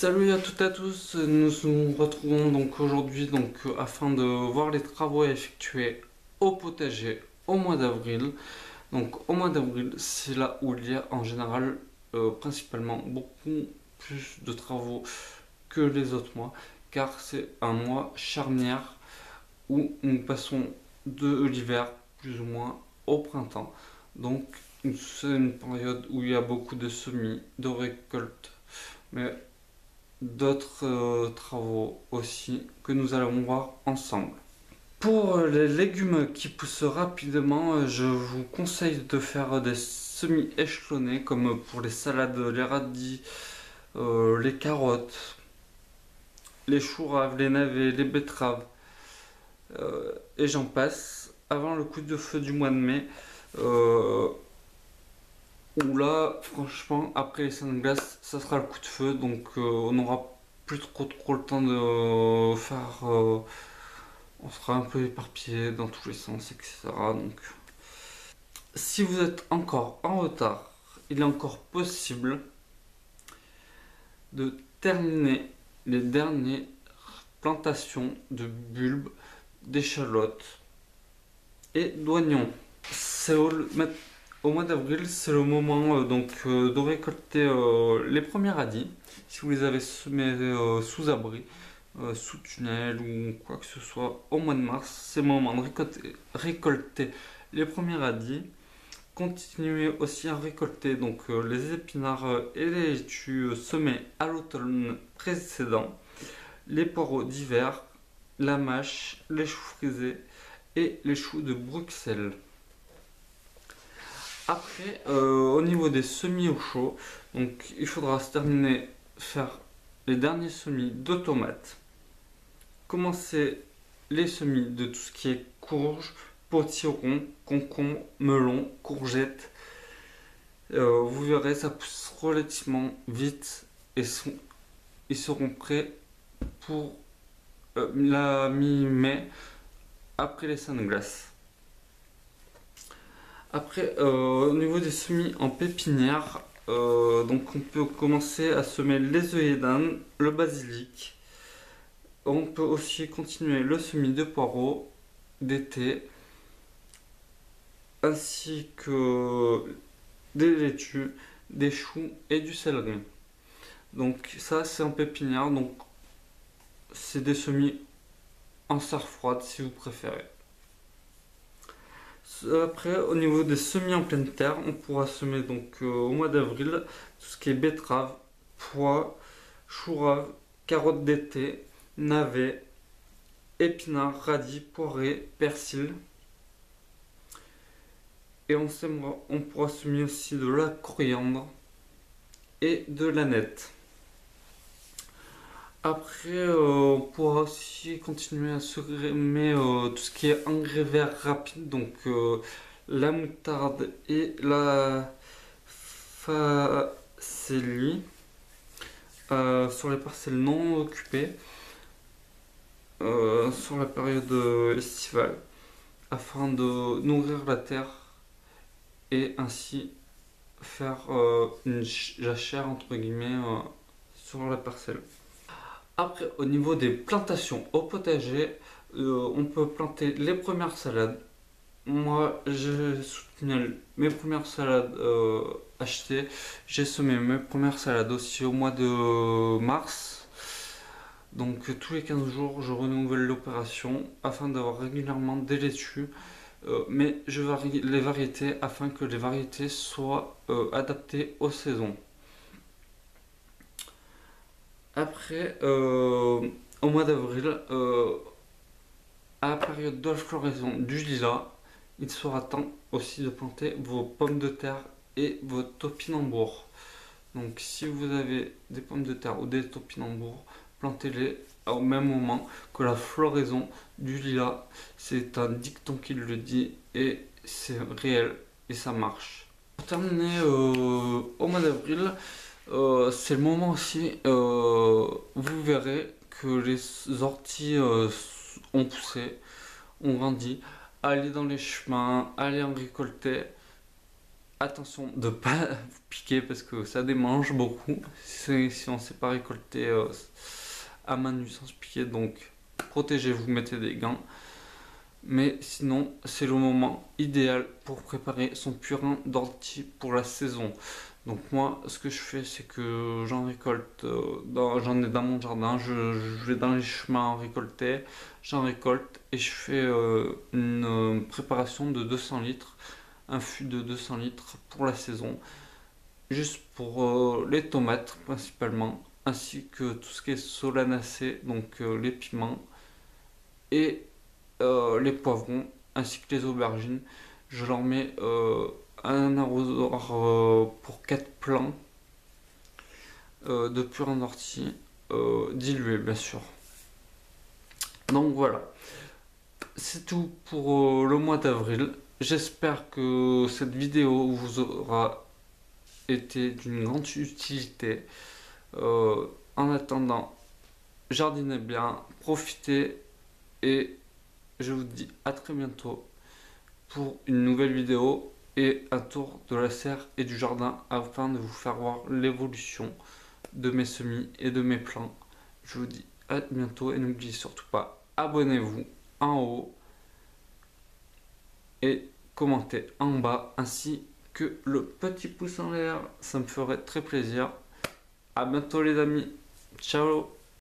Salut à toutes et à tous, nous nous retrouvons donc aujourd'hui afin de voir les travaux à effectuer au potager au mois d'avril. Donc au mois d'avril, c'est là où il y a en général principalement beaucoup plus de travaux que les autres mois, car c'est un mois charnière où nous passons de l'hiver plus ou moins au printemps. Donc c'est une période où il y a beaucoup de semis, de récoltes, mais d'autres travaux aussi que nous allons voir ensemble. Pour les légumes qui poussent rapidement, je vous conseille de faire des semis échelonnés comme pour les salades, les radis, les carottes, les choux raves, les navets, les betteraves et j'en passe avant le coup de feu du mois de mai. euh, Où là, franchement, après les sunglasses, ça sera le coup de feu, donc on n'aura plus trop le temps de faire. On sera un peu éparpillé dans tous les sens, etc. Donc, si vous êtes encore en retard, il est encore possible de terminer les dernières plantations de bulbes, d'échalotes et d'oignons. C'est au mois d'avril, c'est le moment de récolter les premiers radis. Si vous les avez semés sous abri, sous tunnel ou quoi que ce soit, au mois de mars, c'est le moment de récolter les premiers radis. Continuez aussi à récolter les épinards et les laitues semés à l'automne précédent, les poireaux d'hiver, la mâche, les choux frisés et les choux de Bruxelles. Après, au niveau des semis au chaud, donc il faudra se terminer, faire les derniers semis de tomates. Commencer les semis de tout ce qui est courge, potiron, concombre, melon, courgettes. Vous verrez, ça pousse relativement vite et ils seront prêts pour la mi-mai, après les sunglasses. Après, au niveau des semis en pépinière, donc on peut commencer à semer les œillets d'Inde, le basilic. On peut aussi continuer le semis de poireaux d'été, ainsi que des laitues, des choux et du céleri. Donc ça c'est en pépinière, donc c'est des semis en serre froide si vous préférez. Après, au niveau des semis en pleine terre, on pourra semer au mois d'avril tout ce qui est betterave, pois, chou rave, carottes d'été, navets, épinards, radis, poirées, persil. Et on pourra semer aussi de la coriandre et de l'aneth. Après, on pourra aussi continuer à semer tout ce qui est engrais verts rapides, la moutarde et la facélie sur les parcelles non occupées sur la période estivale afin de nourrir la terre et ainsi faire une jachère entre guillemets sur la parcelle. Après, au niveau des plantations au potager, on peut planter les premières salades. Moi, j'ai soutenu mes premières salades achetées. J'ai semé mes premières salades aussi au mois de mars. Donc, tous les 15 jours, je renouvelle l'opération afin d'avoir régulièrement des laitues. Mais je varie les variétés afin que les variétés soient adaptées aux saisons. Après, au mois d'avril, à la période de floraison du lilas, il sera temps aussi de planter vos pommes de terre et vos topinambours. Donc si vous avez des pommes de terre ou des topinambours, plantez-les au même moment que la floraison du lilas. C'est un dicton qui le dit et c'est réel et ça marche. Pour terminer, au mois d'avril, c'est le moment aussi, vous verrez que les orties ont poussé, ont grandi. Allez dans les chemins, allez en récolter. attention de pas vous piquer parce que ça démange beaucoup si on ne sait pas récolter à main nue sans se piquer. Donc protégez-vous, mettez des gants. Mais sinon, c'est le moment idéal pour préparer son purin d'ortie pour la saison. Donc moi, ce que je fais, c'est que j'en récolte, j'en ai dans mon jardin, je vais dans les chemins récolter, j'en récolte et je fais une préparation de 200 litres, un fût de 200 litres pour la saison, juste pour les tomates principalement, ainsi que tout ce qui est solanacée, donc les piments et les poivrons, ainsi que les aubergines. Je leur mets un arrosoir pour 4 plants de purin d'ortie, dilué bien sûr. Donc voilà, c'est tout pour le mois d'avril. J'espère que cette vidéo vous aura été d'une grande utilité. En attendant, jardinez bien, profitez et je vous dis à très bientôt pour une nouvelle vidéo et un tour de la serre et du jardin afin de vous faire voir l'évolution de mes semis et de mes plants. Je vous dis à bientôt et n'oubliez surtout pas, abonnez-vous en haut et commentez en bas ainsi que le petit pouce en l'air, ça me ferait très plaisir. À bientôt les amis, ciao.